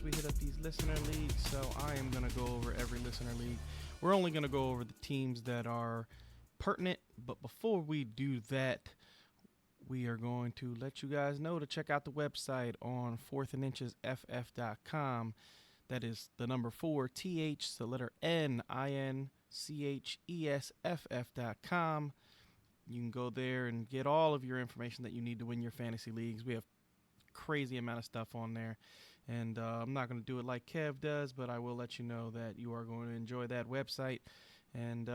we hit up these listener leagues. So I am going to go over every listener league. We're only going to go over the teams that are pertinent. But before we do that, we are going to let you guys know to check out the website on fourthandinchesff.com. That is the number 4, TH, the letter NINCHESFF.com. You can go there and get all of your information that you need to win your fantasy leagues. We have crazy amount of stuff on there. And I'm not going to do it like Kev does, but I will let you know that you are going to enjoy that website. And,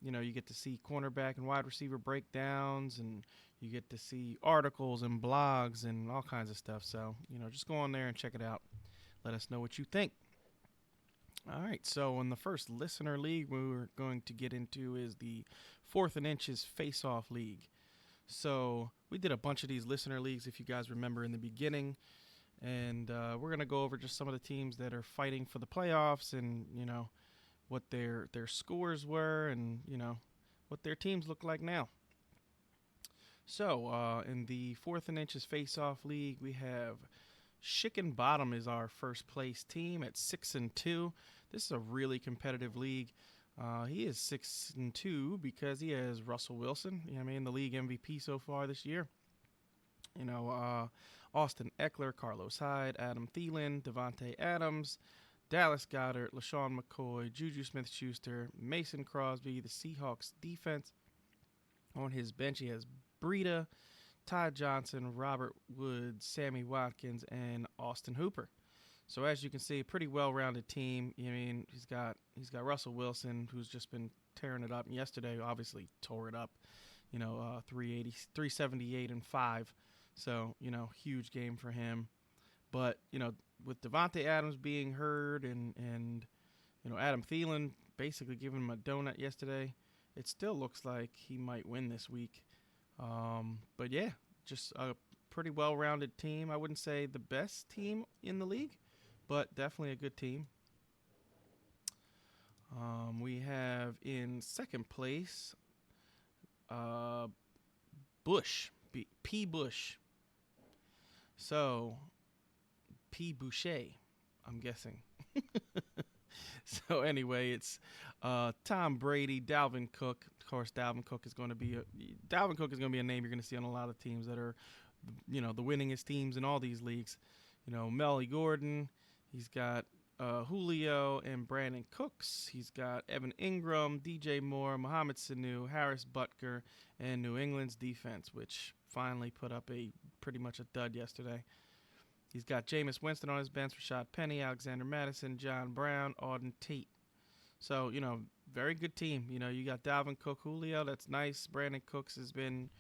you get to see cornerback and wide receiver breakdowns, and you get to see articles and blogs and all kinds of stuff. So, just go on there and check it out. Let us know what you think. All right, so in the first listener league we're going to get into is the 4th and Inches Face-Off League. So we did a bunch of these listener leagues, if you guys remember, in the beginning. And we're going to go over just some of the teams that are fighting for the playoffs and, what their scores were and, what their teams look like now. So in the 4th and Inches Face-Off League, we have Chicken Bottom is our first place team at 6-2. This is a really competitive league. He is 6-2 because he has Russell Wilson, the league MVP so far this year. Austin Eckler, Carlos Hyde, Adam Thielen, Devontae Adams, Dallas Goedert, LaShawn McCoy, Juju Smith-Schuster, Mason Crosby. The Seahawks defense, on his bench, he has Breida, Ty Johnson, Robert Woods, Sammy Watkins, and Austin Hooper. So as you can see, pretty well-rounded team. He's got Russell Wilson, who's just been tearing it up. And yesterday, obviously, tore it up. 378 and 5. So, huge game for him. But, with Devontae Adams being hurt and Adam Thielen basically giving him a donut yesterday, it still looks like he might win this week. But yeah, just a pretty well-rounded team. I wouldn't say the best team in the league, but definitely a good team. We have in second place Bush, P. Bush. So, P. Boucher, I'm guessing. So anyway, it's Tom Brady, Dalvin Cook. Of course, Dalvin Cook is going to be a name you're going to see on a lot of teams that are, the winningest teams in all these leagues. Melly Gordon. He's got Julio and Brandon Cooks. He's got Evan Ingram, DJ Moore, Mohamed Sanu, Harris Butker, and New England's defense, which finally put up pretty much a dud yesterday. He's got Jameis Winston on his bench, Rashad Penny, Alexander Madison, John Brown, Auden Tate. So, very good team. You got Dalvin Cook, Julio. That's nice. Brandon Cooks has been,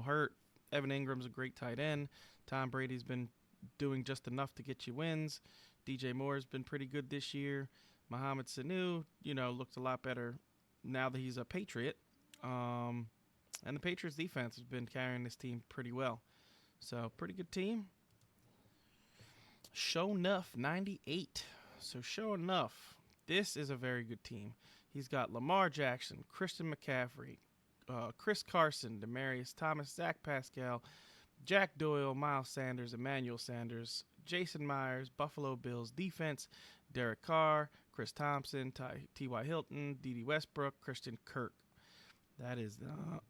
hurt. Evan Ingram's a great tight end. Tom Brady's been doing just enough to get you wins. DJ Moore's been pretty good this year. Mohamed Sanu, looks a lot better now that he's a Patriot. And the Patriots defense has been carrying this team pretty well. So, pretty good team. Show Enough 98. So Show Enough, this is a very good team. He's got Lamar Jackson, Christian McCaffrey, Chris Carson, Demaryius Thomas, Zach Pascal, Jack Doyle, Miles Sanders, Emmanuel Sanders, Jason Myers, Buffalo Bills defense, Derek Carr, Chris Thompson, T.Y. Hilton, D.D. Westbrook, Christian Kirk. That is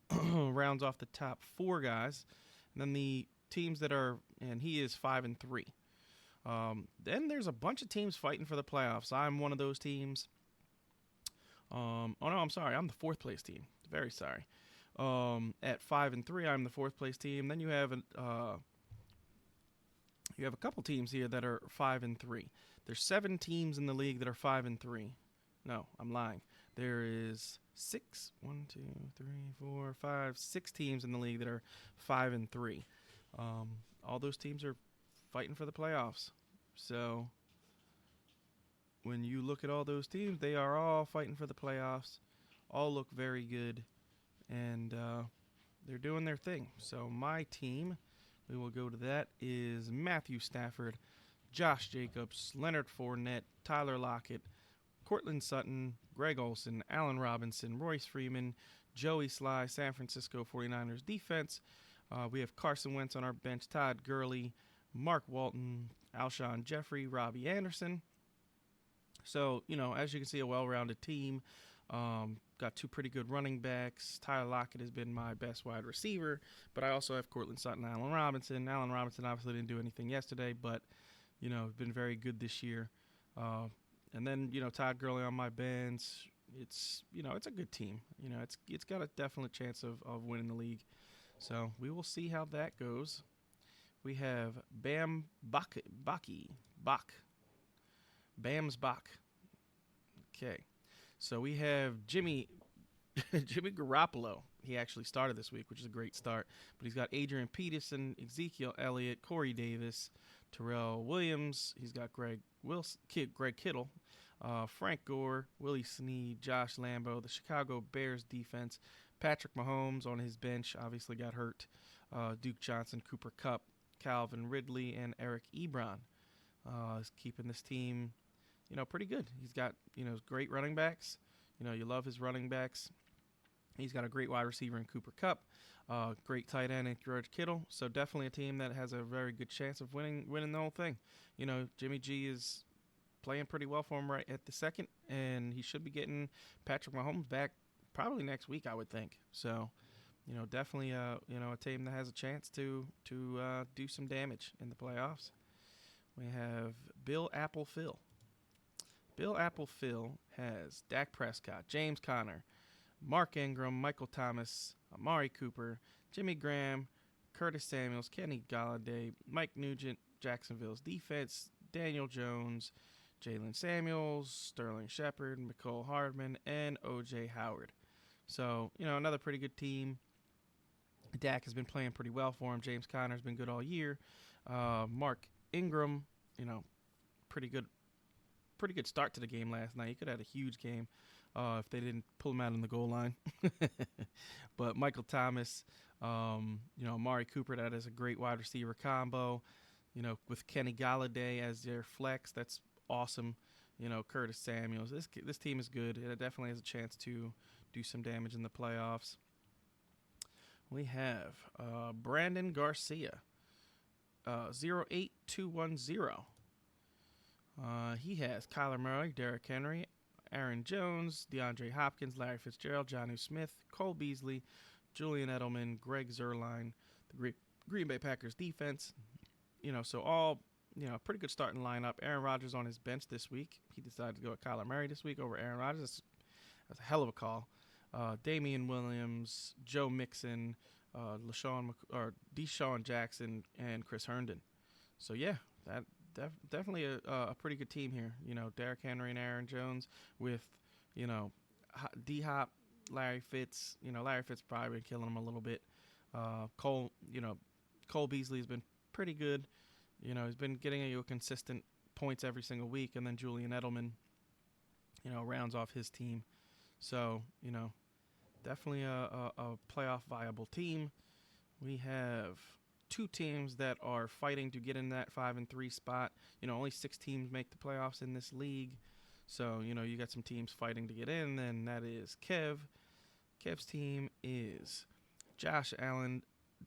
rounds off the top 4 guys. And then the teams that are, and he is 5-3. Then there's a bunch of teams fighting for the playoffs. I'm one of those teams. I'm sorry. I'm the 4th place team. Very sorry. At 5-3, I'm the 4th place team. Then you have a couple teams here that are 5-3. There's 7 teams in the league that are 5-3. No, I'm lying. There is 6 teams in the league that are 5-3. All those teams are fighting for the playoffs. So when you look at all those teams, they are all fighting for the playoffs. All look very good, and they're doing their thing. So my team, we will go to that, is Matthew Stafford, Josh Jacobs, Leonard Fournette, Tyler Lockett, Cortland Sutton, Greg Olsen, Allen Robinson, Royce Freeman, Joey Sly, San Francisco 49ers defense. We have Carson Wentz on our bench, Todd Gurley, Mark Walton, Alshon Jeffrey, Robbie Anderson. So, as you can see, a well rounded team. Got two pretty good running backs. Tyler Lockett has been my best wide receiver, but I also have Cortland Sutton and Allen Robinson. Allen Robinson obviously didn't do anything yesterday, but, been very good this year. And then, Todd Gurley on my bench. It's a good team. It's got a definite chance of winning the league. So we will see how that goes. We have Bam Bach. Bam's Bach. Okay. So we have Jimmy Garoppolo. He actually started this week, which is a great start. But he's got Adrian Peterson, Ezekiel Elliott, Corey Davis, Terrell Williams. He's got Greg Kittle, Frank Gore, Willie Snead, Josh Lambo, the Chicago Bears defense, Patrick Mahomes on his bench, obviously got hurt, Duke Johnson, Cooper Kupp, Calvin Ridley, and Eric Ebron. Is keeping this team, pretty good. He's got, great running backs. You love his running backs. He's got a great wide receiver in Cooper Kupp, great tight end in George Kittle. So definitely a team that has a very good chance of winning the whole thing. Jimmy G is playing pretty well for him right at the second, and he should be getting Patrick Mahomes back probably next week, I would think. So, definitely a team that has a chance to do some damage in the playoffs. We have Bill Apple Phil. Bill Apple Phil has Dak Prescott, James Conner, Mark Ingram, Michael Thomas, Amari Cooper, Jimmy Graham, Curtis Samuels, Kenny Galladay, Mike Nugent, Jacksonville's defense, Daniel Jones, Jalen Samuels, Sterling Shepard, Mecole Hardman, and O.J. Howard. So, another pretty good team. Dak has been playing pretty well for him. James Conner has been good all year. Mark Ingram, pretty good start to the game last night. He could have had a huge game if they didn't pull him out on the goal line. But Michael Thomas, Amari Cooper, that is a great wide receiver combo. With Kenny Galladay as their flex, that's awesome. Curtis Samuels. This team is good. It definitely has a chance to do some damage in the playoffs. We have Brandon Garcia, 08210. He has Kyler Murray, Derrick Henry, Aaron Jones, DeAndre Hopkins, Larry Fitzgerald, Jonnu Smith, Cole Beasley, Julian Edelman, Greg Zuerlein, the Green Bay Packers defense. So all, pretty good starting lineup. Aaron Rodgers on his bench this week. He decided to go with Kyler Murray this week over Aaron Rodgers. That's a hell of a call. Damian Williams, Joe Mixon, Deshaun Jackson, and Chris Herndon. So, yeah, that definitely a pretty good team here. Derrick Henry and Aaron Jones with, D-Hop, Larry Fitz. Larry Fitz probably been killing him a little bit. Cole Beasley has been pretty good. He's been getting you consistent points every single week. And then Julian Edelman, rounds off his team. So, definitely a playoff viable team. We have two teams that are fighting to get in that 5-3 spot. Only 6 teams make the playoffs in this league. So, you got some teams fighting to get in, and that is Kev. Kev's team is Josh Allen,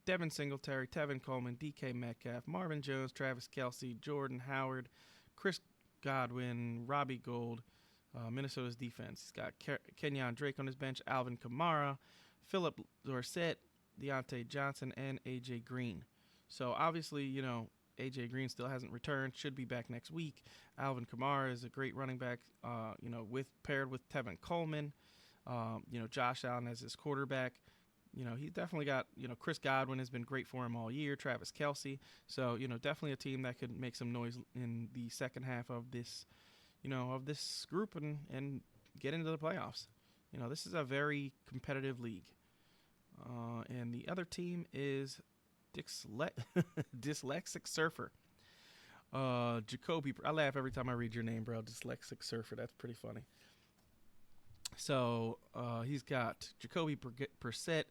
Devin Singletary, Tevin Coleman, DK Metcalf, Marvin Jones, Travis Kelce, Jordan Howard, Chris Godwin, Robbie Gould, Minnesota's defense. He's got Kenyon Drake on his bench, Alvin Kamara, Philip Dorsett, Deontay Johnson, and A.J. Green. So, obviously, A.J. Green still hasn't returned, should be back next week. Alvin Kamara is a great running back, paired with Tevin Coleman. Josh Allen as his quarterback. He's definitely got, Chris Godwin has been great for him all year, Travis Kelce. So, definitely a team that could make some noise in the second half of this, of this group and get into the playoffs. This is a very competitive league. And the other team is Dyslexic Surfer. Jacoby, I laugh every time I read your name, bro. Dyslexic Surfer, that's pretty funny. So he's got Jacoby Brissett,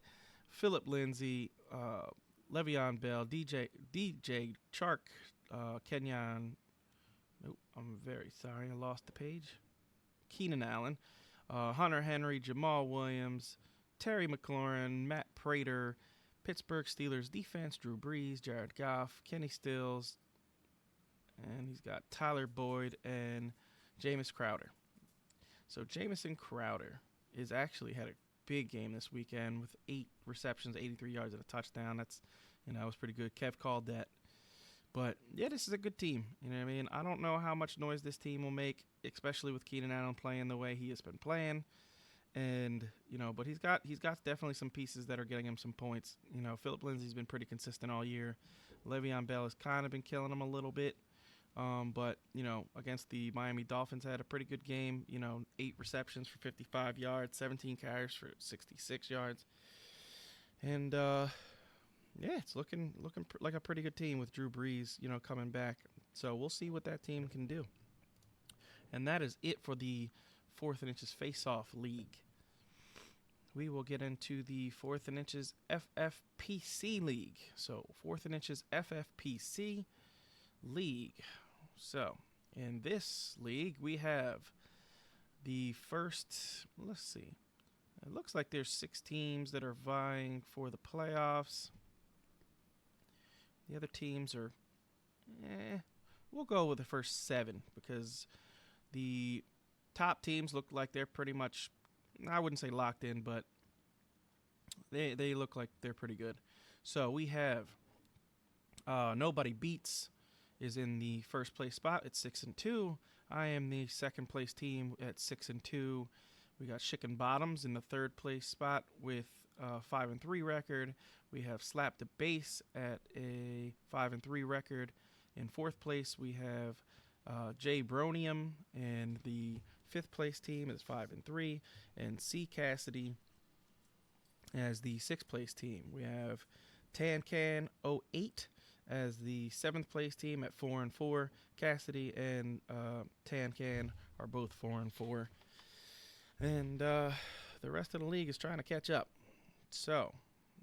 Philip Lindsay, Le'Veon Bell, DJ Chark, Kenyon. Nope, I'm very sorry, I lost the page. Keenan Allen, Hunter Henry, Jamal Williams, Terry McLaurin, Matt Prater, Pittsburgh Steelers defense, Drew Brees, Jared Goff, Kenny Stills, and he's got Tyler Boyd and Jameis Crowder. So Jamison Crowder is actually had a big game this weekend with 8 receptions, 83 yards, and a touchdown. That was pretty good. Kev called that. But, yeah, this is a good team. You know what I mean? I don't know how much noise this team will make, especially with Keenan Allen playing the way he has been playing. And, but he's got definitely some pieces that are getting him some points. Philip Lindsay's been pretty consistent all year. Le'Veon Bell has kind of been killing him a little bit. But, against the Miami Dolphins, had a pretty good game. 8 receptions for 55 yards, 17 carries for 66 yards. And, yeah, it's looking like a pretty good team with Drew Brees, coming back. So we'll see what that team can do. And that is it for the 4th and Inches Face-Off League. We will get into the 4th and Inches FFPC League. So 4th and Inches FFPC League. So in this league, we have the first, let's see. It looks like there's 6 teams that are vying for the playoffs. The other teams are, we'll go with the first 7 because the top teams look like they're pretty much, I wouldn't say locked in, but they look like they're pretty good. So we have Nobody Beats is in the first place spot at 6-2. I am the second place team at 6-2. We got Chicken Bottoms in the third place spot with 5-3 record. We have Slap the Bass at a 5-3 record. In fourth place, we have Jay Bronium, and the fifth place team is 5-3, and C Cassidy as the sixth place team. We have Tan Can 08 as the seventh place team at 4-4. Cassidy and Tan Can are both 4-4. And the rest of the league is trying to catch up. So,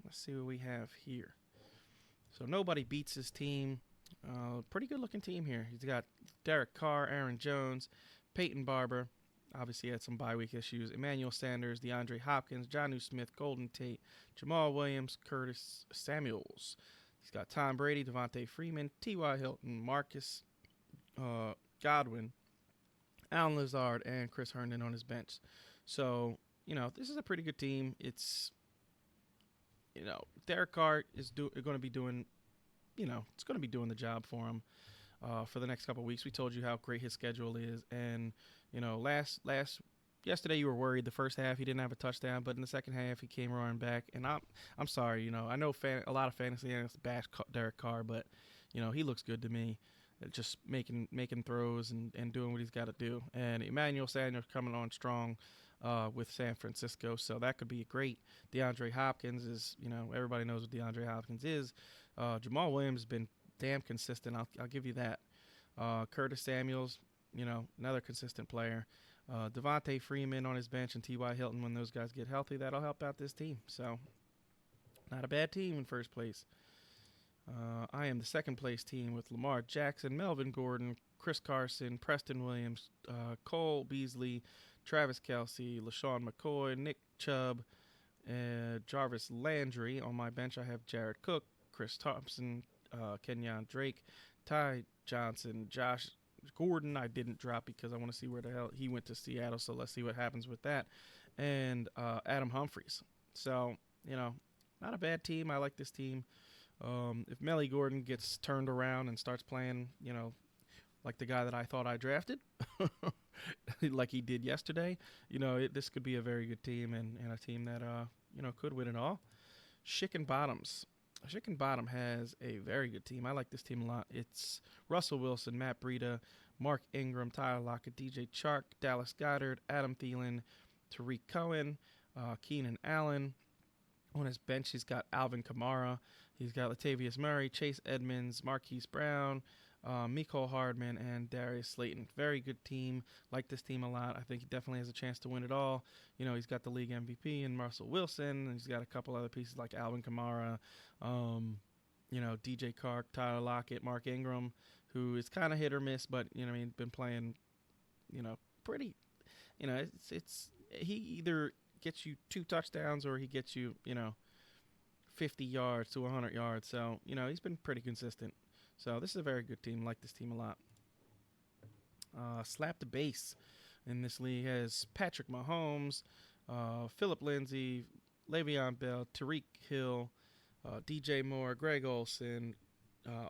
let's see what we have here. So, Nobody Beats his team. Pretty good-looking team here. He's got Derek Carr, Aaron Jones, Peyton Barber. Obviously, he had some bye week issues. Emmanuel Sanders, DeAndre Hopkins, Jonnu Smith, Golden Tate, Jamal Williams, Curtis Samuels. He's got Tom Brady, Devontae Freeman, T.Y. Hilton, Marcus Godwin, Alan Lazard, and Chris Herndon on his bench. So, this is a pretty good team. It's, Derek Carr is going to be doing, it's going to be doing the job for him for the next couple of weeks. We told you how great his schedule is. And, yesterday you were worried the first half he didn't have a touchdown, but in the second half he came roaring back. And I'm sorry, I know a lot of fantasy analysts bash Derek Carr, but, he looks good to me. Just making throws and doing what he's got to do. And Emmanuel Sanders coming on strong with San Francisco, so that could be great. DeAndre Hopkins is, everybody knows what DeAndre Hopkins is. Jamal Williams has been damn consistent. I'll give you that. Curtis Samuels, another consistent player. Devontae Freeman on his bench and T.Y. Hilton, when those guys get healthy, that'll help out this team. So, not a bad team in first place. I am the second place team with Lamar Jackson, Melvin Gordon, Chris Carson, Preston Williams, Cole Beasley, Travis Kelce, LaShawn McCoy, Nick Chubb, Jarvis Landry. On my bench, I have Jared Cook, Chris Thompson, Kenyon Drake, Ty Johnson, Josh Gordon. I didn't drop because I want to see where the hell he went to Seattle, so let's see what happens with that. And Adam Humphries. So, not a bad team. I like this team. If Melly Gordon gets turned around and starts playing, like the guy that I thought I drafted, like he did yesterday, this could be a very good team and a team that, could win it all. Chicken Bottom has a very good team. I like this team a lot. It's Russell Wilson, Matt Breida, Mark Ingram, Tyler Lockett, DJ Chark, Dallas Goedert, Adam Thielen, Tariq Cohen, Keenan Allen. On his bench, he's got Alvin Kamara. He's got Latavius Murray, Chase Edmonds, Marquise Brown, Mecole Hardman, and Darius Slayton. Very good team. Like this team a lot. I think he definitely has a chance to win it all. He's got the league MVP in Russell Wilson. He's got a couple other pieces like Alvin Kamara, DJ Chark, Tyler Lockett, Mark Ingram, who is kind of hit or miss, but, been playing, pretty, it's he either gets you 2 touchdowns or he gets you, 50 yards to 100 yards. So, he's been pretty consistent. So, this is a very good team. I like this team a lot. Slap the base in this league has Patrick Mahomes, Philip Lindsay, Le'Veon Bell, Tariq Hill, DJ Moore, Greg Olson,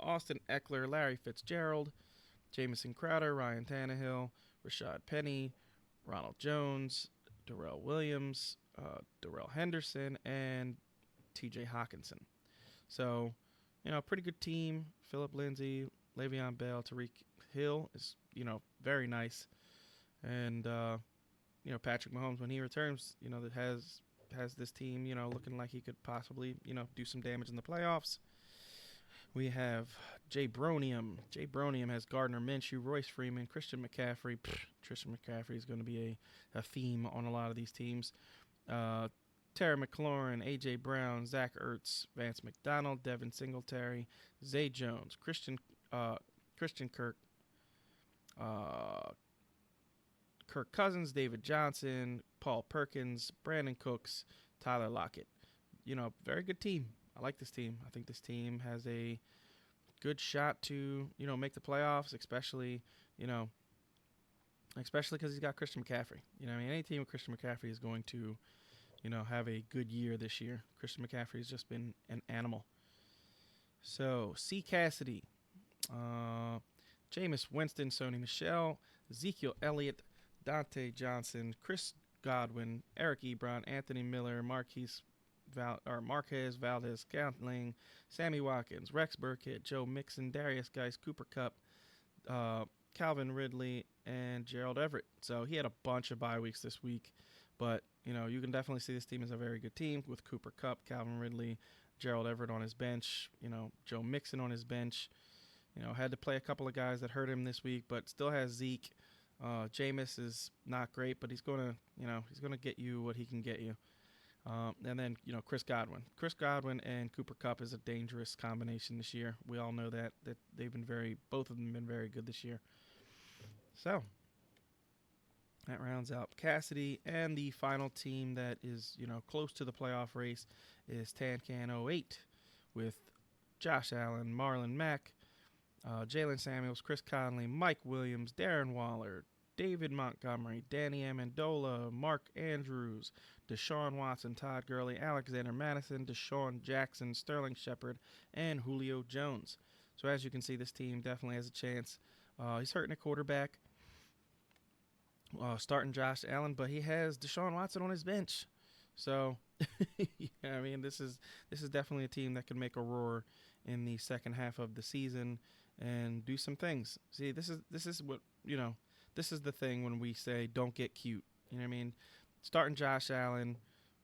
Austin Eckler, Larry Fitzgerald, Jamison Crowder, Ryan Tannehill, Rashad Penny, Ronald Jones, Darrell Williams, Darrell Henderson, and TJ Hawkinson. So, pretty good team. Philip Lindsay, Le'Veon Bell, Tariq Hill is, very nice. And, Patrick Mahomes, when he returns, that has this team, looking like he could possibly, do some damage in the playoffs. We have Jay Bronium. Jay Bronium has Gardner Minshew, Royce Freeman, Christian McCaffrey. Christian McCaffrey is going to be a theme on a lot of these teams. Terry McLaurin, A.J. Brown, Zach Ertz, Vance McDonald, Devin Singletary, Zay Jones, Christian Kirk, Kirk Cousins, David Johnson, Paul Perkins, Brandon Cooks, Tyler Lockett. Very good team. I like this team. I think this team has a good shot to, make the playoffs, especially because he's got Christian McCaffrey. Any team with Christian McCaffrey is going to, have a good year this year. Christian McCaffrey has just been an animal. So, C. Cassidy, Jameis Winston, Sony Michel, Ezekiel Elliott, Dante Johnson, Chris Godwin, Eric Ebron, Anthony Miller, Marquez Valdez-Scantling, Sammy Watkins, Rex Burkhead, Joe Mixon, Darius Geis, Cooper Kupp, Calvin Ridley, and Gerald Everett. So he had a bunch of bye weeks this week, but you can definitely see this team is a very good team with Cooper Kupp, Calvin Ridley, Gerald Everett on his bench, Joe Mixon on his bench. Had to play a couple of guys that hurt him this week, but still has Zeke. Jameis is not great, but he's gonna get you what he can get you. And then, Chris Godwin. Chris Godwin and Cooper Kupp is a dangerous combination this year. We all know that both of them have been very good this year. So, that rounds out Cassidy. And the final team that is, close to the playoff race is Tancan 08 with Josh Allen, Marlon Mack, Jalen Samuels, Chris Conley, Mike Williams, Darren Waller, David Montgomery, Danny Amendola, Mark Andrews, Deshaun Watson, Todd Gurley, Alexander Madison, Deshaun Jackson, Sterling Shepard, and Julio Jones. So as you can see, this team definitely has a chance. He's hurting a quarterback, starting Josh Allen, but he has Deshaun Watson on his bench. So, this is definitely a team that can make a roar in the second half of the season and do some things. See, this is what, this is the thing when we say don't get cute. Starting Josh Allen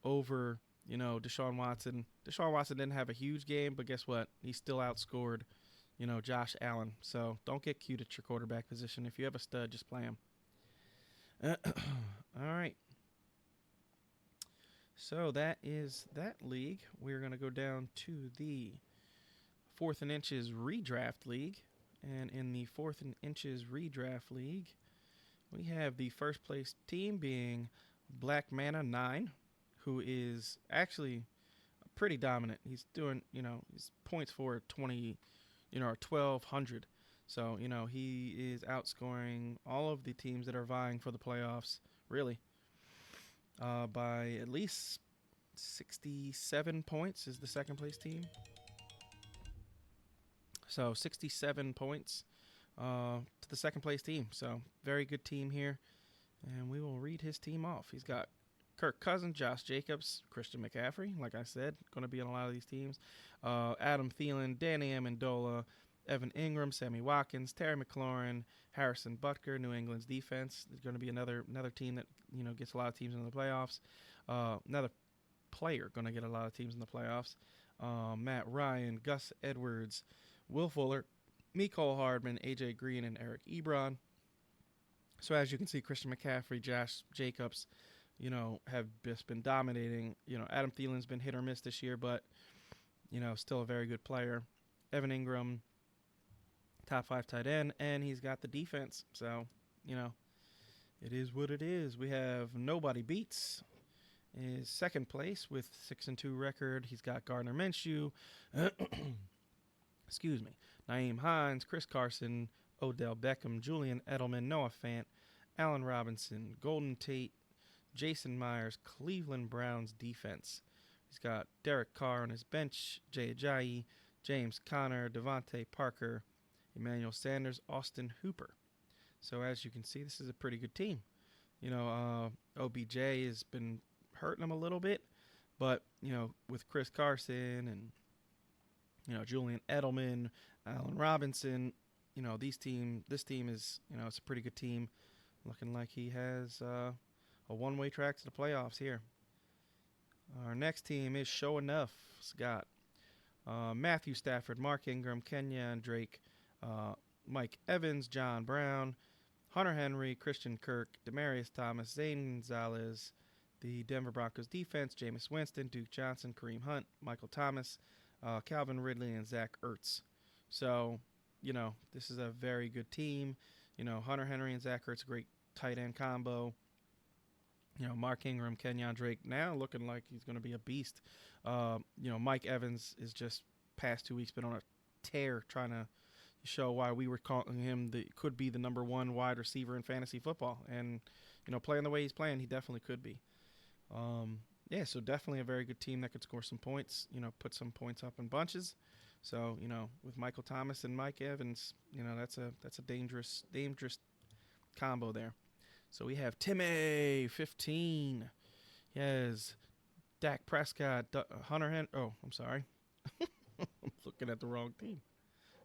over, Deshaun Watson. Deshaun Watson didn't have a huge game, but guess what? He still outscored, Josh Allen. So don't get cute at your quarterback position. If you have a stud, just play him. All right. So that is that league. We're going to go down to the 4th and Inches Redraft League. And in the 4th and Inches Redraft League, we have the first place team being Black Mana 9, who is actually pretty dominant. He's doing, his points for 20, or 1,200. So, he is outscoring all of the teams that are vying for the playoffs, really, by at least 67 points is the second place team. So 67 points to the second place team. So very good team here. And we will read his team off. He's got Kirk Cousins, Josh Jacobs, Christian McCaffrey, like I said, going to be on a lot of these teams. Adam Thielen, Danny Amendola, Evan Ingram, Sammy Watkins, Terry McLaurin, Harrison Butker. New England's defense is going to be another team that gets a lot of teams into the playoffs. Another player going to get a lot of teams in the playoffs. Matt Ryan, Gus Edwards, Will Fuller, Mecole Hardman, AJ Green, and Eric Ebron. So as you can see, Christian McCaffrey, Josh Jacobs, have just been dominating. Adam Thielen's been hit or miss this year, but, still a very good player. Evan Ingram, top 5 tight end, and he's got the defense. So, it is what it is. We have nobody beats is second place with 6-2 record. He's got Gardner Minshew, excuse me, Naeem Hines, Chris Carson, Odell Beckham, Julian Edelman, Noah Fant, Allen Robinson, Golden Tate, Jason Myers, Cleveland Browns defense. He's got Derek Carr on his bench, Jay Ajayi, James Conner, Devontae Parker, Emmanuel Sanders, Austin Hooper. So as you can see, this is a pretty good team. OBJ has been hurting them a little bit, but with Chris Carson and Julian Edelman, Allen Robinson, this team is it's a pretty good team. Looking like he has a one-way track to the playoffs here. Our next team is Show Enough. It's got Matthew Stafford, Mark Ingram, Kenyon Drake, Mike Evans, John Brown, Hunter Henry, Christian Kirk, Demaryius Thomas, Zane Gonzalez, the Denver Broncos defense, Jameis Winston, Duke Johnson, Kareem Hunt, Michael Thomas, Calvin Ridley, and Zach Ertz. So, this is a very good team. Hunter Henry and Zach Ertz, a great tight end combo. Mark Ingram, Kenyon Drake, now looking like he's going to be a beast. Mike Evans is just past 2 weeks been on a tear, trying to show why we were calling him could be the number one wide receiver in fantasy football. And, playing the way he's playing, he definitely could be. So definitely a very good team that could score some points, put some points up in bunches. So, with Michael Thomas and Mike Evans, that's a dangerous combo there. So we have Timmy, 15. He has Dak Prescott, Hunter Henry. Oh, I'm sorry. I'm looking at the wrong team.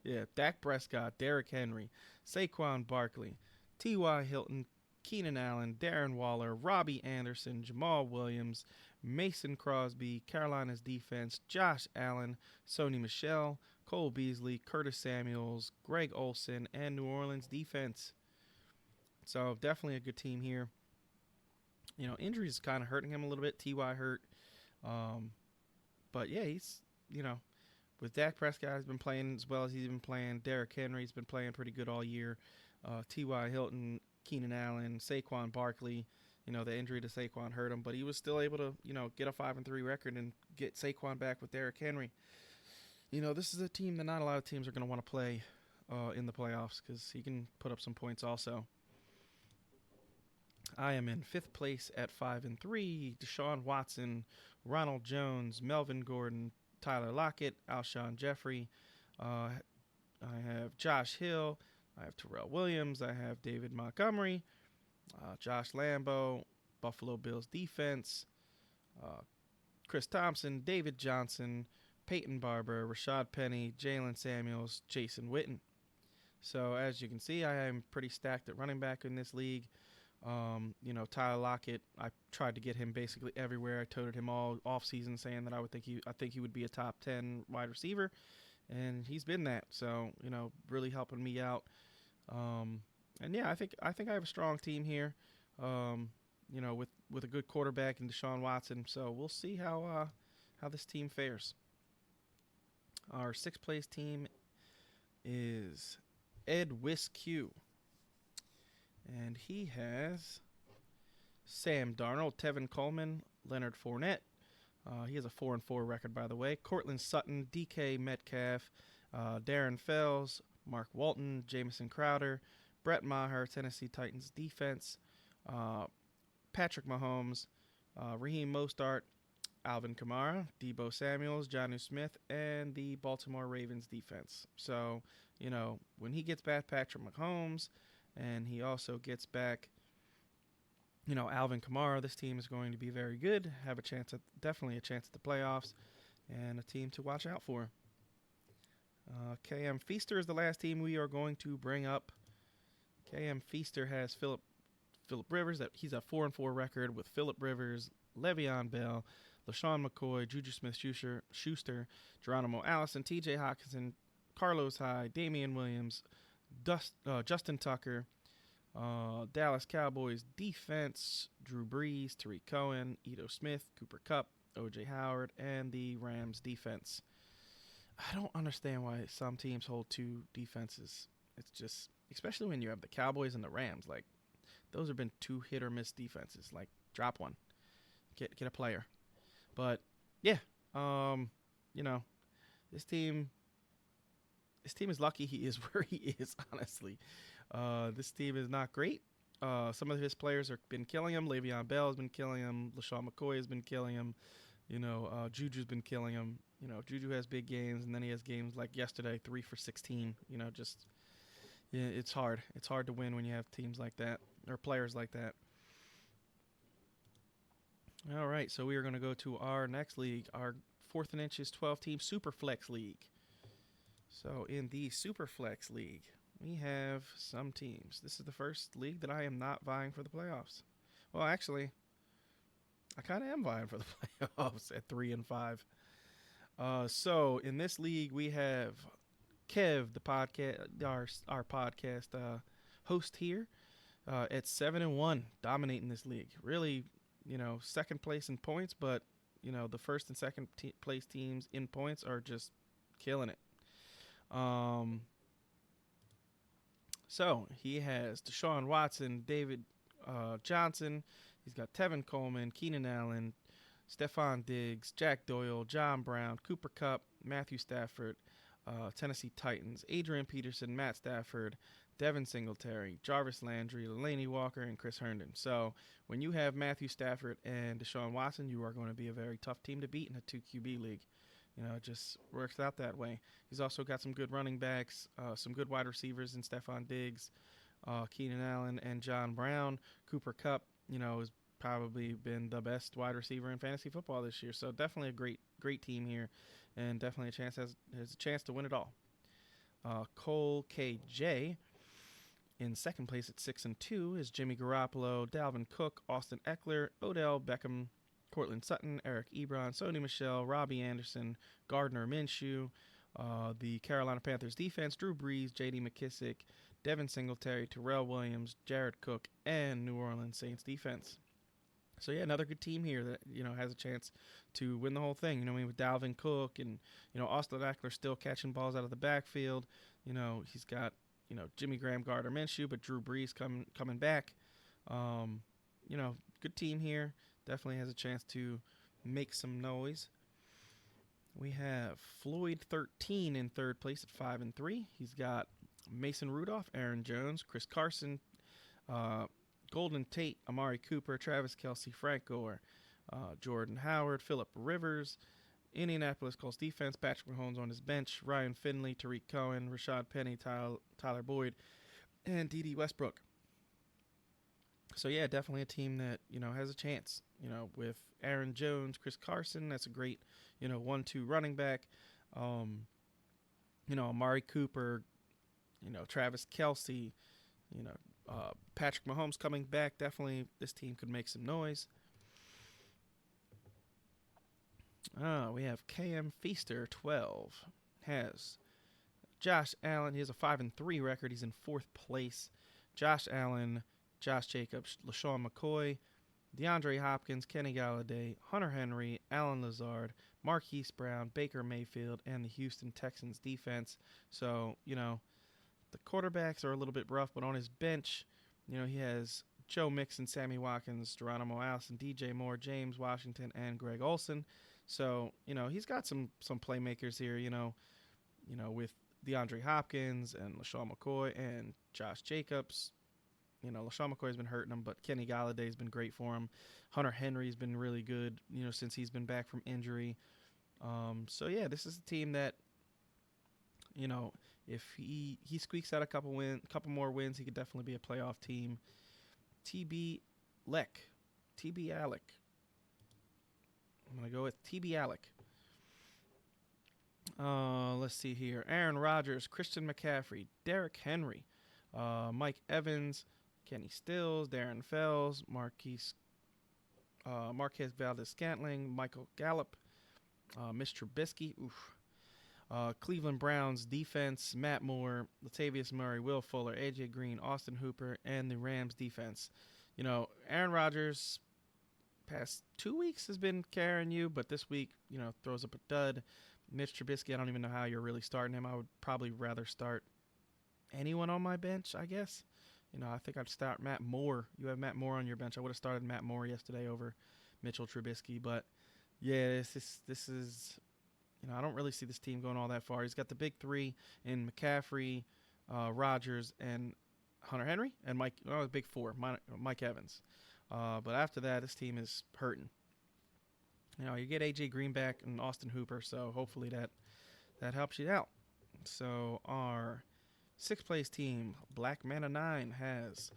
Yeah, Dak Prescott, Derrick Henry, Saquon Barkley, T.Y. Hilton, Keenan Allen, Darren Waller, Robbie Anderson, Jamal Williams, Mason Crosby, Carolina's defense, Josh Allen, Sony Michel, Cole Beasley, Curtis Samuels, Greg Olsen, and New Orleans defense. So definitely a good team here. Injuries kind of hurting him a little bit. T.Y. hurt. But yeah, he's, with Dak Prescott, he's been playing as well as he's been playing. Derrick Henry's been playing pretty good all year. T.Y. Hilton, Keenan Allen, Saquon Barkley. The injury to Saquon hurt him, but he was still able to, get a 5-3 record and get Saquon back with Derrick Henry. This is a team that not a lot of teams are going to want to play in the playoffs because he can put up some points also. I am in fifth place at 5-3. Deshaun Watson, Ronald Jones, Melvin Gordon, Tyler Lockett, Alshon Jeffrey. I have Josh Hill. I have Terrell Williams. I have David Montgomery, Josh Lambo, Buffalo Bills defense, Chris Thompson, David Johnson, Peyton Barber, Rashad Penny, Jalen Samuels, Jason Witten. So as you can see, I am pretty stacked at running back in this league. Tyler Lockett, I tried to get him basically everywhere. I toted him all off season saying that I think he would be a top 10 wide receiver, and he's been that. So, really helping me out. And yeah, I think I have a strong team here. With a good quarterback in Deshaun Watson. So we'll see how this team fares. Our sixth place team is Ed Wisq. And he has Sam Darnold, Tevin Coleman, Leonard Fournette. He has a 4-4 record, by the way. Cortland Sutton, DK Metcalf, Darren Fells, Mark Walton, Jamison Crowder, Brett Maher, Tennessee Titans defense, Patrick Mahomes, Raheem Mostert, Alvin Kamara, Deebo Samuels, Jonnu Smith, and the Baltimore Ravens defense. So, when he gets back Patrick Mahomes, and he also gets back, Alvin Kamara, this team is going to be very good. Have definitely a chance at the playoffs, and a team to watch out for. KM Feaster is the last team we are going to bring up. KM Feaster has Philip Rivers. He's a 4-4 record with Philip Rivers, Le'Veon Bell, LaShawn McCoy, Juju Smith-Schuster, Geronimo Allison, T.J. Hockenson, Carlos Hyde, Damian Williams, Justin Tucker, Dallas Cowboys defense, Drew Brees, Tariq Cohen, Ito Smith, Cooper Kupp, O.J. Howard, and the Rams defense. I don't understand why some teams hold two defenses. It's just, especially when you have the Cowboys and the Rams, like, those have been two hit or miss defenses. Like, drop one. get a player. But yeah, um, you know, this team this team is lucky he is where he is. Honestly, this team is not great. Some of his players have been killing him. Le'Veon Bell has been killing him. LaShawn McCoy has been killing him. Juju's been killing him. Juju has big games, and then he has games like yesterday, 3 for 16. Just yeah, it's hard. It's hard to win when you have teams like that or players like that. All right, so we are going to go to our next league, our fourth and inches 12-team Superflex League. So in the Superflex League, we have some teams. This is the first league that I am not vying for the playoffs. Well, actually, I kind of am vying for the playoffs at 3-5. So in this league, we have Kev, the podcast, our podcast host here, at 7-1, dominating this league. Really, second place in points, but the first and second place teams in points are just killing it. So he has Deshaun Watson, David Johnson. He's got Tevin Coleman, Keenan Allen, Stephon Diggs, Jack Doyle, John Brown, Cooper Kupp, Matthew Stafford, Tennessee Titans, Adrian Peterson, Matt Stafford, Devin Singletary, Jarvis Landry, Laney Walker, and Chris Herndon. So when you have Matthew Stafford and Deshaun Watson, you are going to be a very tough team to beat in a 2 QB league. It just works out that way. He's also got some good running backs, some good wide receivers in Stephon Diggs, Keenan Allen, and John Brown. Cooper Kupp, has probably been the best wide receiver in fantasy football this year. So definitely a great team here, and definitely has a chance to win it all. Cole KJ in second place at 6-2 is Jimmy Garoppolo, Dalvin Cook, Austin Eckler, Odell Beckham, Cortland Sutton, Eric Ebron, Sony Michel, Robbie Anderson, Gardner Minshew, the Carolina Panthers defense, Drew Brees, J.D. McKissick, Devin Singletary, Terrell Williams, Jared Cook, and New Orleans Saints defense. So yeah, another good team here that has a chance to win the whole thing. With Dalvin Cook and Austin Eckler still catching balls out of the backfield. He's got Jimmy Graham, Gardner Minshew, but Drew Brees coming back. Good team here. Definitely has a chance to make some noise. We have Floyd 13 in third place at 5-3. He's got Mason Rudolph, Aaron Jones, Chris Carson, Golden Tate, Amari Cooper, Travis Kelce, Frank Gore, Jordan Howard, Phillip Rivers, Indianapolis Colts defense, Patrick Mahomes on his bench, Ryan Finley, Tariq Cohen, Rashad Penny, Tyler Boyd, and D.D. Westbrook. So yeah, definitely a team that has a chance. With Aaron Jones, Chris Carson, that's a great 1-2 running back. Amari Cooper, Travis Kelce, Patrick Mahomes coming back. Definitely, this team could make some noise. We have KM Feaster 12 has Josh Allen. He has a 5-3 record. He's in fourth place. Josh Allen, Josh Jacobs, LaShawn McCoy, DeAndre Hopkins, Kenny Galladay, Hunter Henry, Alan Lazard, Marquise Brown, Baker Mayfield, and the Houston Texans defense. So, the quarterbacks are a little bit rough, but on his bench, he has Joe Mixon, Sammy Watkins, Geronimo Allison, DJ Moore, James Washington, and Greg Olsen. So, he's got some playmakers here, with DeAndre Hopkins and LaShawn McCoy and Josh Jacobs. LaShawn McCoy's been hurting him, but Kenny Galladay's been great for him. Hunter Henry's been really good, since he's been back from injury. So, yeah, this is a team that, if he squeaks out a couple more wins, he could definitely be a playoff team. TB Alec. I'm going to go with TB Alec. Let's see here. Aaron Rodgers, Christian McCaffrey, Derrick Henry, Mike Evans, Kenny Stills, Darren Fells, Marquez Valdez-Scantling, Michael Gallup, Mitch Trubisky, Cleveland Browns defense, Matt Moore, Latavius Murray, Will Fuller, A.J. Green, Austin Hooper, and the Rams defense. Aaron Rodgers past 2 weeks has been carrying you, but this week, throws up a dud. Mitch Trubisky, I don't even know how you're really starting him. I would probably rather start anyone on my bench, I guess. I think I'd start Matt Moore. You have Matt Moore on your bench. I would have started Matt Moore yesterday over Mitchell Trubisky. But yeah, this is I don't really see this team going all that far. He's got the big three in McCaffrey, Rodgers, and Hunter Henry, and Mike. Oh, the big four, Mike Evans. But after that, this team is hurting. You get AJ Green back and Austin Hooper, so hopefully that helps you out. So our sixth place team, Black Mana 9, has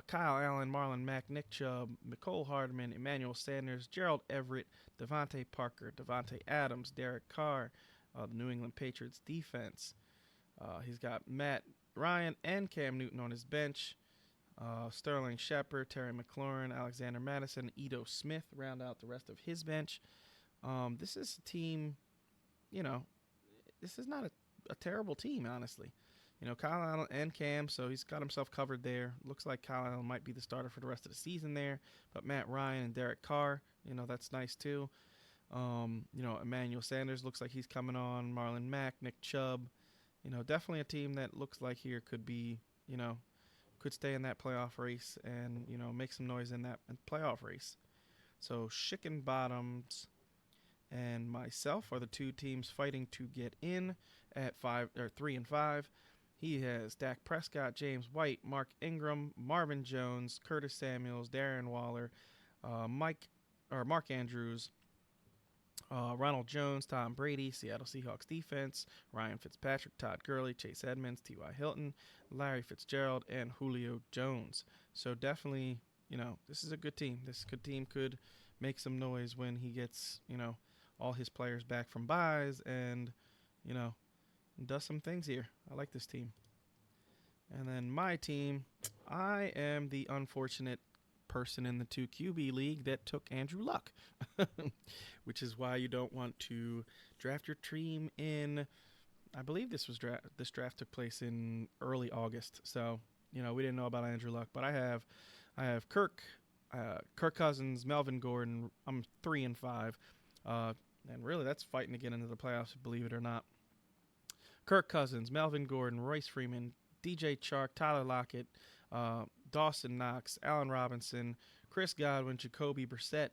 Kyle Allen, Marlon Mack, Nick Chubb, Nicole Hardman, Emmanuel Sanders, Gerald Everett, Devontae Parker, Devontae Adams, Derek Carr, the New England Patriots defense. He's got Matt Ryan and Cam Newton on his bench. Sterling Shepard, Terry McLaurin, Alexander Madison, Ito Smith round out the rest of his bench. This is a team, this is not a terrible team, honestly. Kyle Allen and Cam, so he's got himself covered there. Looks like Kyle Allen might be the starter for the rest of the season there. But Matt Ryan and Derek Carr, that's nice too. Emmanuel Sanders looks like he's coming on. Marlon Mack, Nick Chubb. Definitely a team that looks like here could be, could stay in that playoff race and, make some noise in that playoff race. So Chicken Bottoms and myself are the two teams fighting to get in at 3 and 5. He has Dak Prescott, James White, Mark Ingram, Marvin Jones, Curtis Samuels, Darren Waller, Mark Andrews, Ronald Jones, Tom Brady, Seattle Seahawks defense, Ryan Fitzpatrick, Todd Gurley, Chase Edmonds, T.Y. Hilton, Larry Fitzgerald, and Julio Jones. So definitely, this is a good team. This good team could make some noise when he gets, all his players back from byes and, does some things here. I like this team. And then my team, I am the unfortunate person in the 2 QB league that took Andrew Luck, which is why you don't want to draft your team in. I believe this draft took place in early August, so we didn't know about Andrew Luck, but I have Kirk Cousins, Melvin Gordon. I'm 3 and 5, and really that's fighting to get into the playoffs, believe it or not. Kirk Cousins, Melvin Gordon, Royce Freeman, DJ Chark, Tyler Lockett, Dawson Knox, Allen Robinson, Chris Godwin, Jacoby Brissett,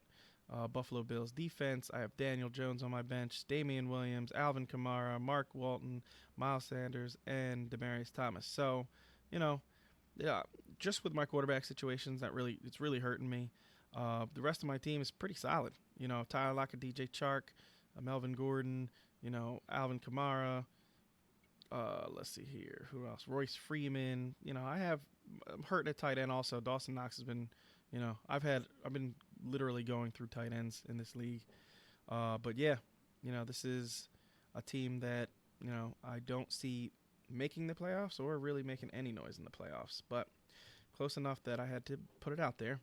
Buffalo Bills defense. I have Daniel Jones on my bench, Damian Williams, Alvin Kamara, Mark Walton, Miles Sanders, and Demaryius Thomas. So, just with my quarterback situations, it's really hurting me. The rest of my team is pretty solid. Tyler Lockett, DJ Chark, Melvin Gordon, Alvin Kamara. Let's see here. Who else? Royce Freeman. I'm hurting at tight end also. Dawson Knox has been, I've been literally going through tight ends in this league. But yeah, this is a team that, I don't see making the playoffs or really making any noise in the playoffs, but close enough that I had to put it out there.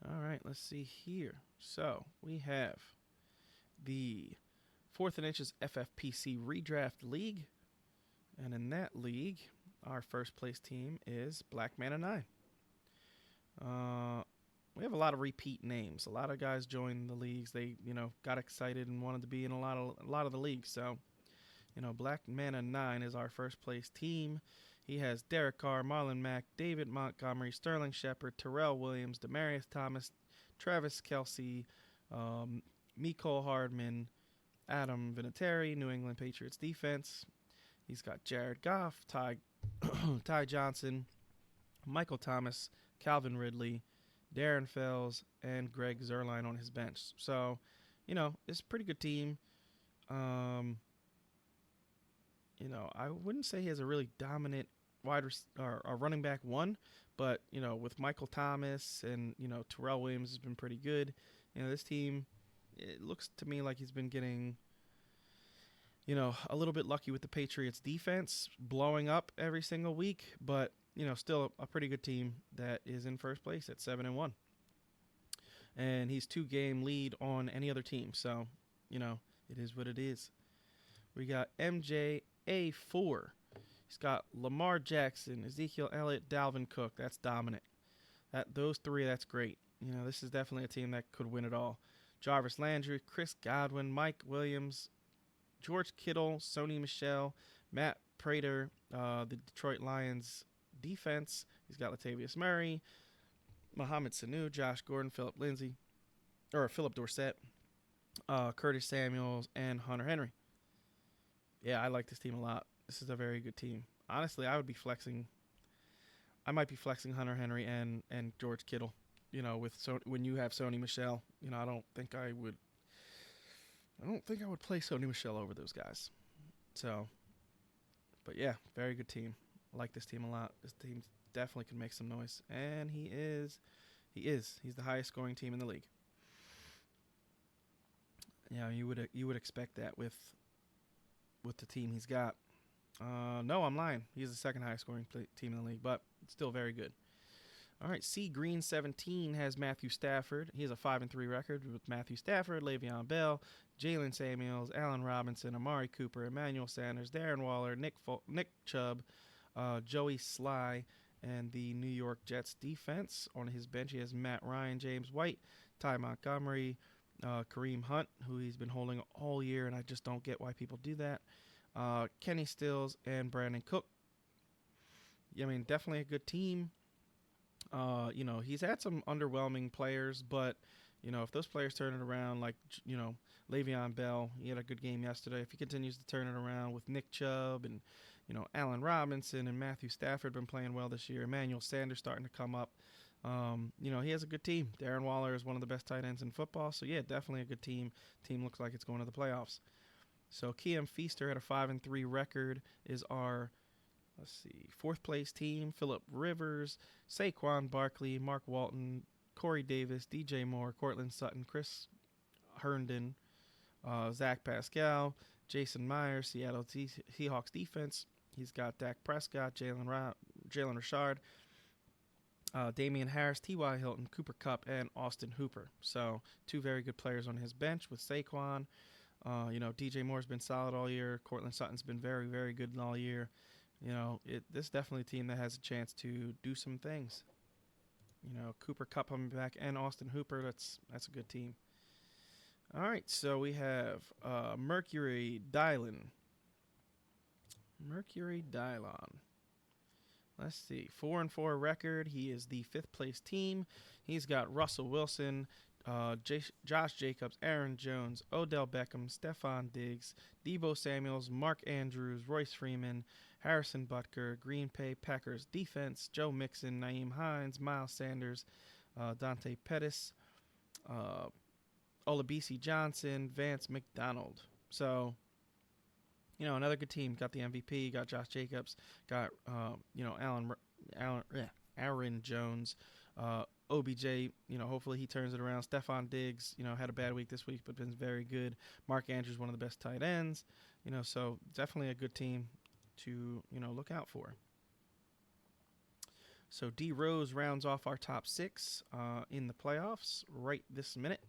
All right, let's see here. So we have the 4th and Inches FFPC Redraft League. And in that league, our first place team is Black Mana 9. We have a lot of repeat names. A lot of guys joined the leagues. They, got excited and wanted to be in a lot of the leagues. So, Black Mana 9 is our first place team. He has Derek Carr, Marlon Mack, David Montgomery, Sterling Shepard, Terrell Williams, Demaryius Thomas, Travis Kelce, Mecole Hardman, Adam Vinatieri, New England Patriots defense. He's got Jared Goff, Ty Johnson, Michael Thomas, Calvin Ridley, Darren Fells, and Greg Zuerlein on his bench. So, it's a pretty good team. I wouldn't say he has a really dominant running back one, but, with Michael Thomas and, Terrell Williams has been pretty good. This team, it looks to me like he's been getting, a little bit lucky with the Patriots defense blowing up every single week, but, still a pretty good team that is in first place at 7 and 1. And he's 2-game lead on any other team. So, it is what it is. We got MJA4. He's got Lamar Jackson, Ezekiel Elliott, Dalvin Cook. That's dominant. Those three, that's great. This is definitely a team that could win it all. Jarvis Landry, Chris Godwin, Mike Williams, George Kittle, Sony Michel, Matt Prater, the Detroit Lions defense. He's got Latavius Murray, Mohamed Sanu, Josh Gordon, Philip Lindsay, or Philip Dorsett, Curtis Samuels, and Hunter Henry. Yeah, I like this team a lot. This is a very good team. Honestly, I would be flexing. I might be flexing Hunter Henry and George Kittle. When you have Sony Michelle, I don't think I would. I don't think I would play Sony Michelle over those guys. So, but yeah, very good team. I like this team a lot. This team definitely can make some noise, and he is. He's the highest scoring team in the league. Yeah, you would expect that with the team he's got. No, I'm lying. He's the second highest scoring team in the league, but still very good. All right, C Green 17 has Matthew Stafford. He has a 5-3 record with Matthew Stafford, Le'Veon Bell, Jalen Samuels, Allen Robinson, Amari Cooper, Emmanuel Sanders, Darren Waller, Nick Chubb, Joey Sly, and the New York Jets defense. On his bench, he has Matt Ryan, James White, Ty Montgomery, Kareem Hunt, who he's been holding all year, and I just don't get why people do that. Kenny Stills and Brandon Cook. I mean, definitely a good team. He's had some underwhelming players, but, if those players turn it around, like, Le'Veon Bell, he had a good game yesterday. If he continues to turn it around with Nick Chubb and, Allen Robinson and Matthew Stafford been playing well this year. Emmanuel Sanders starting to come up. He has a good team. Darren Waller is one of the best tight ends in football. So, yeah, definitely a good team. Team looks like it's going to the playoffs. So, Kiem Feaster at a 5-3 record is our, fourth place team. Phillip Rivers, Saquon Barkley, Mark Walton, Corey Davis, DJ Moore, Cortland Sutton, Chris Herndon, Zach Pascal, Jason Myers, Seattle Seahawks defense. He's got Dak Prescott, Jalen Richard, Damian Harris, T.Y. Hilton, Cooper Kupp, and Austin Hooper. So, two very good players on his bench with Saquon. DJ Moore's been solid all year. Cortland Sutton's been very, very good all year. This is definitely a team that has a chance to do some things. Cooper Kupp coming back and Austin Hooper, that's a good team. All right, so we have Mercury Dylon. Let's see, 4-4 record. He is the fifth place team. He's got Russell Wilson, Josh Jacobs, Aaron Jones, Odell Beckham, Stephon Diggs, Deebo Samuels, Mark Andrews, Royce Freeman, Harrison Butker, Green Bay Packers defense, Joe Mixon, Nyheim Hines, Miles Sanders, Dante Pettis, Olabisi Johnson, Vance McDonald. So, another good team. Got the MVP, got Josh Jacobs, got, Aaron Jones, OBJ, hopefully he turns it around. Stephon Diggs, had a bad week this week, but been very good. Mark Andrews, one of the best tight ends, so definitely a good team to, look out for. So D Rose rounds off our top six in the playoffs right this minute.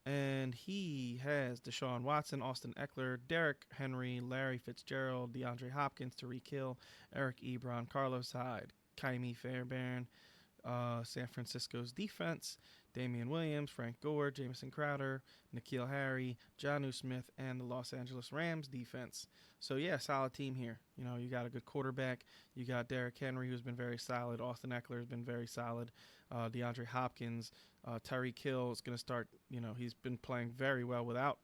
And he has Deshaun Watson, Austin Eckler, Derrick Henry, Larry Fitzgerald, DeAndre Hopkins, Tyreek Hill, Eric Ebron, Carlos Hyde, Kaimi Fairbairn, San Francisco's defense, Damian Williams, Frank Gore, Jamison Crowder, N'Keal Harry, Jonnu Smith, and the Los Angeles Rams defense. So, yeah, solid team here. You got a good quarterback. You got Derrick Henry, who's been very solid. Austin Eckler has been very solid. DeAndre Hopkins, Tyreek Hill is going to start, he's been playing very well without,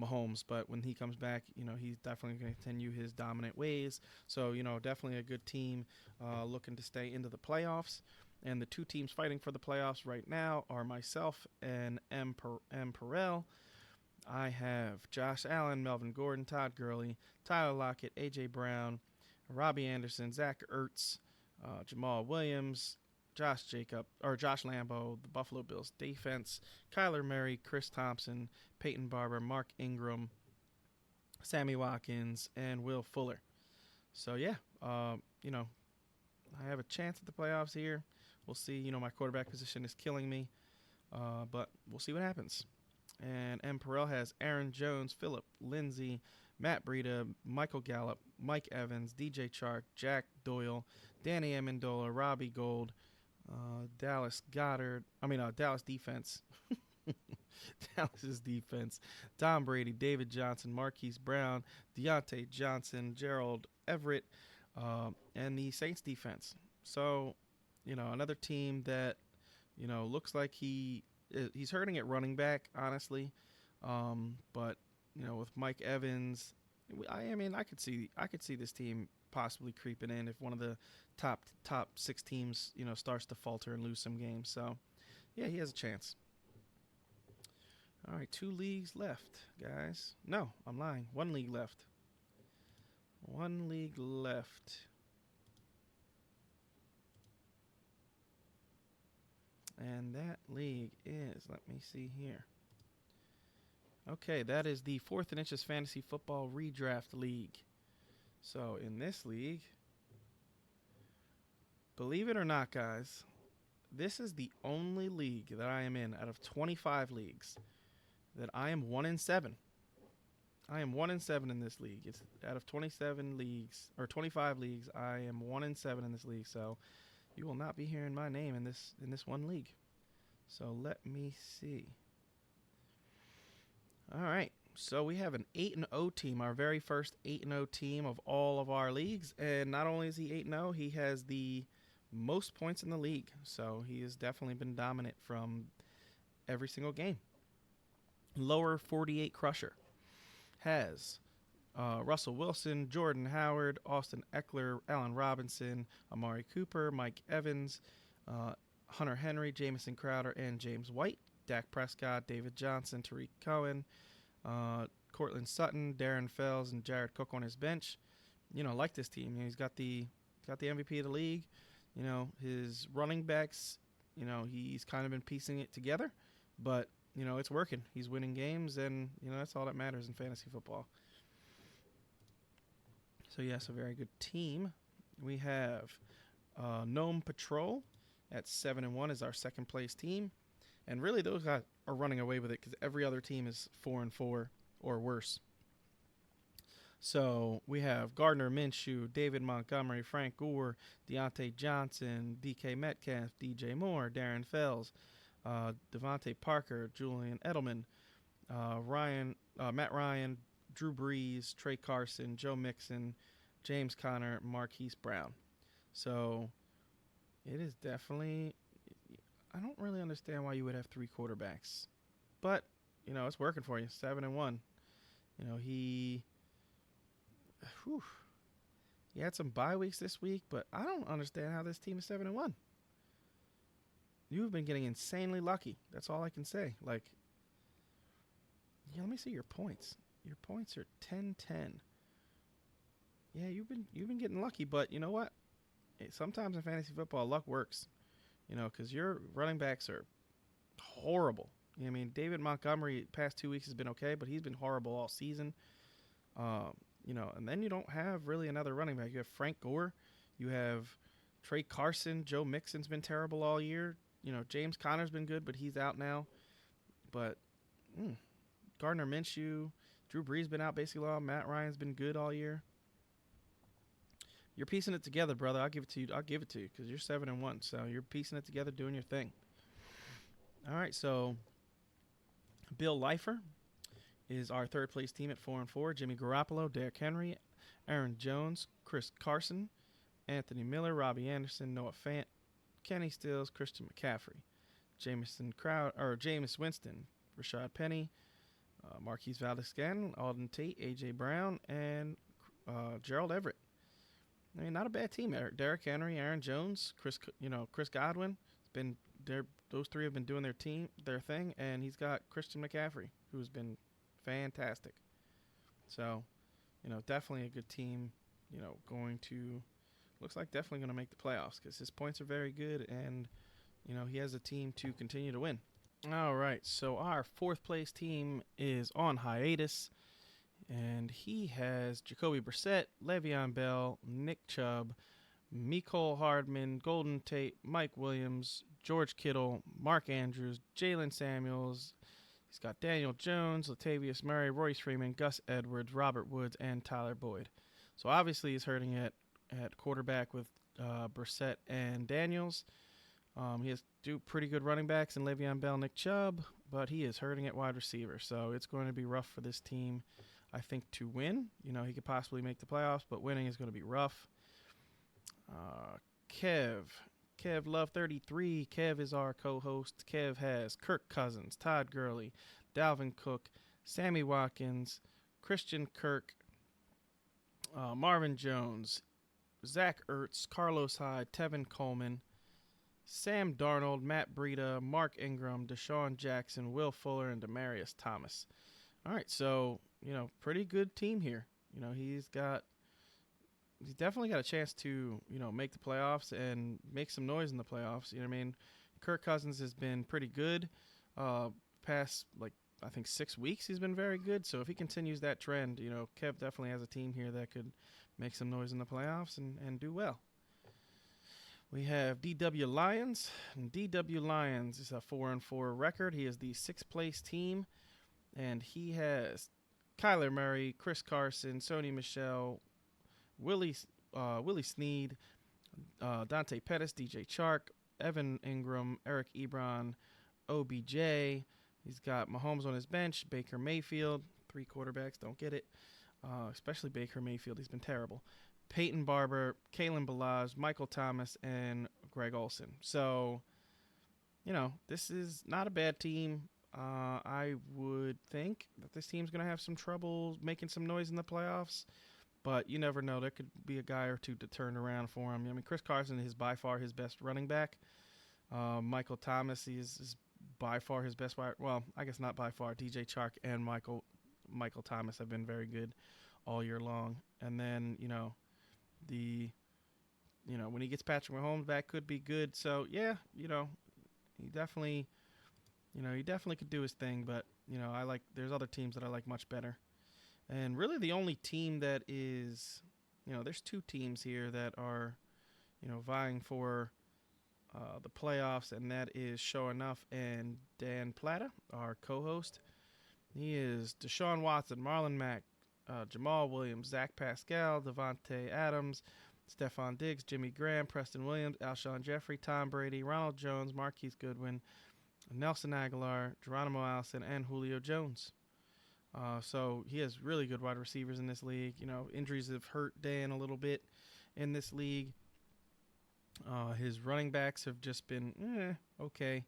Mahomes. But when he comes back, he's definitely going to continue his dominant ways. So, definitely a good team looking to stay into the playoffs. And the two teams fighting for the playoffs right now are myself and M. Perrell. I have Josh Allen, Melvin Gordon, Todd Gurley, Tyler Lockett, A.J. Brown, Robbie Anderson, Zach Ertz, Jamal Williams, Josh Lambo, the Buffalo Bills defense, Kyler Murray, Chris Thompson, Peyton Barber, Mark Ingram, Sammy Watkins, and Will Fuller. So, yeah, I have a chance at the playoffs here. We'll see. My quarterback position is killing me, but we'll see what happens. And M. Perrell has Aaron Jones, Phillip Lindsay, Matt Breida, Michael Gallup, Mike Evans, DJ Chark, Jack Doyle, Danny Amendola, Robbie Gold, Dallas defense. Dallas's defense. Tom Brady, David Johnson, Marquise Brown, Deontay Johnson, Gerald Everett, and the Saints defense. So, another team that looks like he's hurting at running back, honestly. But with Mike Evans, I mean, I could see this team possibly creeping in if one of the top six teams starts to falter and lose some games. So yeah, he has a chance. All right, 2 leagues left, guys. No, I'm lying. 1 league left. 1 league left. And that league is, let me see here. Okay, that is the Fourth and Inches Fantasy Football Redraft League. So in this league, believe it or not, guys, this is the only league that I am in out of 25 leagues that I am 1-7. I am 1-7 in this league. It's out of 27 leagues or 25 leagues. I am 1-7 in this league. So you will not be hearing my name in this one league. So let me see. All right. So we have an 8-0 team, our very first 8-0 team of all of our leagues. And not only is he 8-0, he has the most points in the league. So he has definitely been dominant from every single game. Lower 48 Crusher has Russell Wilson, Jordan Howard, Austin Eckler, Allen Robinson, Amari Cooper, Mike Evans, Hunter Henry, Jamison Crowder, and James White. Dak Prescott, David Johnson, Tariq Cohen, Cortland Sutton, Darren Fells, and Jared Cook on his bench. Like this team. He's got the MVP of the league. His running backs, he's kind of been piecing it together, but it's working. He's winning games, and that's all that matters in fantasy football. So yes, a very good team. We have Gnome Patrol at 7-1 is our second place team. And really, those guys are running away with it because every other team is 4-4 or worse. So we have Gardner Minshew, David Montgomery, Frank Gore, Deontay Johnson, DK Metcalf, DJ Moore, Darren Fells, Devontae Parker, Julian Edelman, Matt Ryan, Drew Brees, Trey Carson, Joe Mixon, James Conner, Marquise Brown. So it is definitely... I don't really understand why you would have 3 quarterbacks. But, it's working for you. 7-1. He had some bye weeks this week, but I don't understand how this team is 7-1. You've been getting insanely lucky. That's all I can say. Let me see your points. Your points are 10-10. Yeah, you've been getting lucky, but you know what? Sometimes in fantasy football, luck works. Because your running backs are horrible. I mean, David Montgomery past 2 weeks has been okay, but he's been horrible all season. And then you don't have really another running back. You have Frank Gore. You have Trey Carson. Joe Mixon's been terrible all year. James Conner's been good, but he's out now. But Gardner Minshew, Drew Brees been out basically all. Matt Ryan's been good all year. You're piecing it together, brother. I'll give it to you because you're 7-1. So you're piecing it together, doing your thing. All right, so Bill Leifer is our third place team at 4-4. Jimmy Garoppolo, Derrick Henry, Aaron Jones, Chris Carson, Anthony Miller, Robbie Anderson, Noah Fant, Kenny Stills, Christian McCaffrey, Jameis Winston, Rashad Penny, Marquise Valdez-Scantling, Alden Tate, A.J. Brown, and Gerald Everett. I mean, not a bad team. Derrick Henry, Aaron Jones, Chris Godwin. It's been there. Those three have been doing their thing, and he's got Christian McCaffrey, who's been fantastic. So, definitely a good team. Looks like definitely going to make the playoffs because his points are very good, and he has a team to continue to win. All right, so our fourth place team is on hiatus. And he has Jacoby Brissett, Le'Veon Bell, Nick Chubb, Mecole Hardman, Golden Tate, Mike Williams, George Kittle, Mark Andrews, Jalen Samuels. He's got Daniel Jones, Latavius Murray, Royce Freeman, Gus Edwards, Robert Woods, and Tyler Boyd. So obviously he's hurting at quarterback with Brissett and Daniels. He has two pretty good running backs in Le'Veon Bell, Nick Chubb, but he is hurting at wide receiver. So it's going to be rough for this team, I think, to win. He could possibly make the playoffs, but winning is going to be rough. Kev Love 33. Kev is our co-host. Kev has Kirk Cousins, Todd Gurley, Dalvin Cook, Sammy Watkins, Christian Kirk, Marvin Jones, Zach Ertz, Carlos Hyde, Tevin Coleman, Sam Darnold, Matt Breida, Mark Ingram, Deshaun Jackson, Will Fuller, and Demaryius Thomas. All right, so, pretty good team here. He's definitely got a chance to, make the playoffs and make some noise in the playoffs. You know what I mean? Kirk Cousins has been pretty good. Past, I think 6 weeks he's been very good. So if he continues that trend, Kev definitely has a team here that could make some noise in the playoffs and do well. We have DW Lions. And DW Lions is a 4-4 record. He is the 6th place team. And he has Kyler Murray, Chris Carson, Sony Michel, Willie Snead, Dante Pettis, DJ Chark, Evan Ingram, Eric Ebron, OBJ. He's got Mahomes on his bench, Baker Mayfield. 3 quarterbacks, don't get it. Especially Baker Mayfield, he's been terrible. Peyton Barber, Kalen Ballage, Michael Thomas, and Greg Olsen. So, this is not a bad team. I would think that this team's going to have some trouble making some noise in the playoffs. But you never know. There could be a guy or two to turn around for him. I mean, Chris Carson is by far his best running back. Michael Thomas is by far his best wide. Well, I guess not by far. DJ Chark and Michael Thomas have been very good all year long. And then, when he gets Patrick Mahomes back, could be good. So, yeah, he definitely could do his thing. But, there's other teams that I like much better. And really the only team that is, there's 2 teams here that are, vying for the playoffs, and that is Show Enough and Dan Plata, our co-host. He is Deshaun Watson, Marlon Mack, Jamal Williams, Zach Pascal, Devontae Adams, Stephon Diggs, Jimmy Graham, Preston Williams, Alshon Jeffrey, Tom Brady, Ronald Jones, Marquise Goodwin, Nelson Aguilar, Geronimo Allison, and Julio Jones. So he has really good wide receivers in this league. Injuries have hurt Dan a little bit in this league. His running backs have just been okay.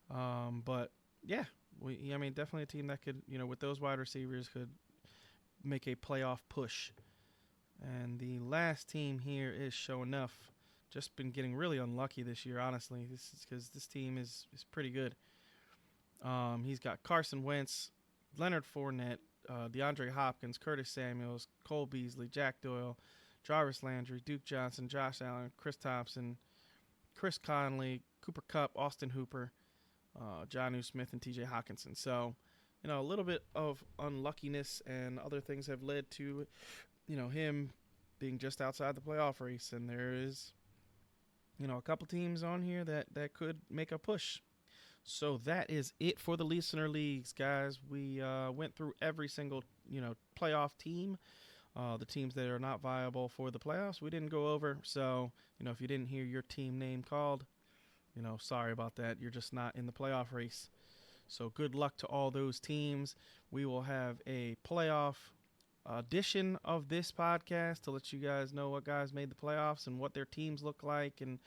But yeah, definitely a team that could, with those wide receivers, could make a playoff push. And the last team here is Show Enough. Just been getting really unlucky this year, honestly. This is because this team is pretty good. He's got Carson Wentz, Leonard Fournette, DeAndre Hopkins, Curtis Samuels, Cole Beasley, Jack Doyle, Jarvis Landry, Duke Johnson, Josh Allen, Chris Thompson, Chris Conley, Cooper Kupp, Austin Hooper, Jonnu Smith, and TJ Hawkinson. So, a little bit of unluckiness and other things have led to, him being just outside the playoff race. And there is, a couple teams on here that could make a push. So that is it for the listener leagues, guys. We went through every single, playoff team. The teams that are not viable for the playoffs, we didn't go over. So, if you didn't hear your team name called, sorry about that. You're just not in the playoff race. So good luck to all those teams. We will have a playoff edition of this podcast to let you guys know what guys made the playoffs and what their teams look like. And,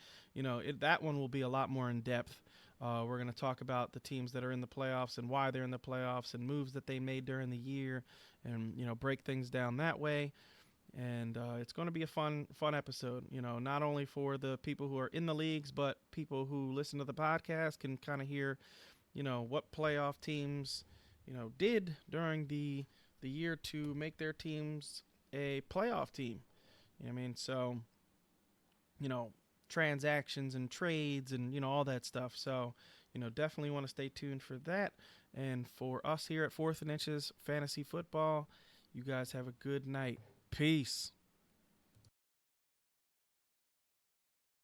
that one will be a lot more in depth. We're going to talk about the teams that are in the playoffs and why they're in the playoffs and moves that they made during the year and, break things down that way. And it's going to be a fun episode, not only for the people who are in the leagues, but people who listen to the podcast can kind of hear, what playoff teams, did during the year to make their teams a playoff team. So, transactions and trades and, all that stuff. So, definitely want to stay tuned for that. And for us here at 4th and Inches Fantasy Football, you guys have a good night. Peace.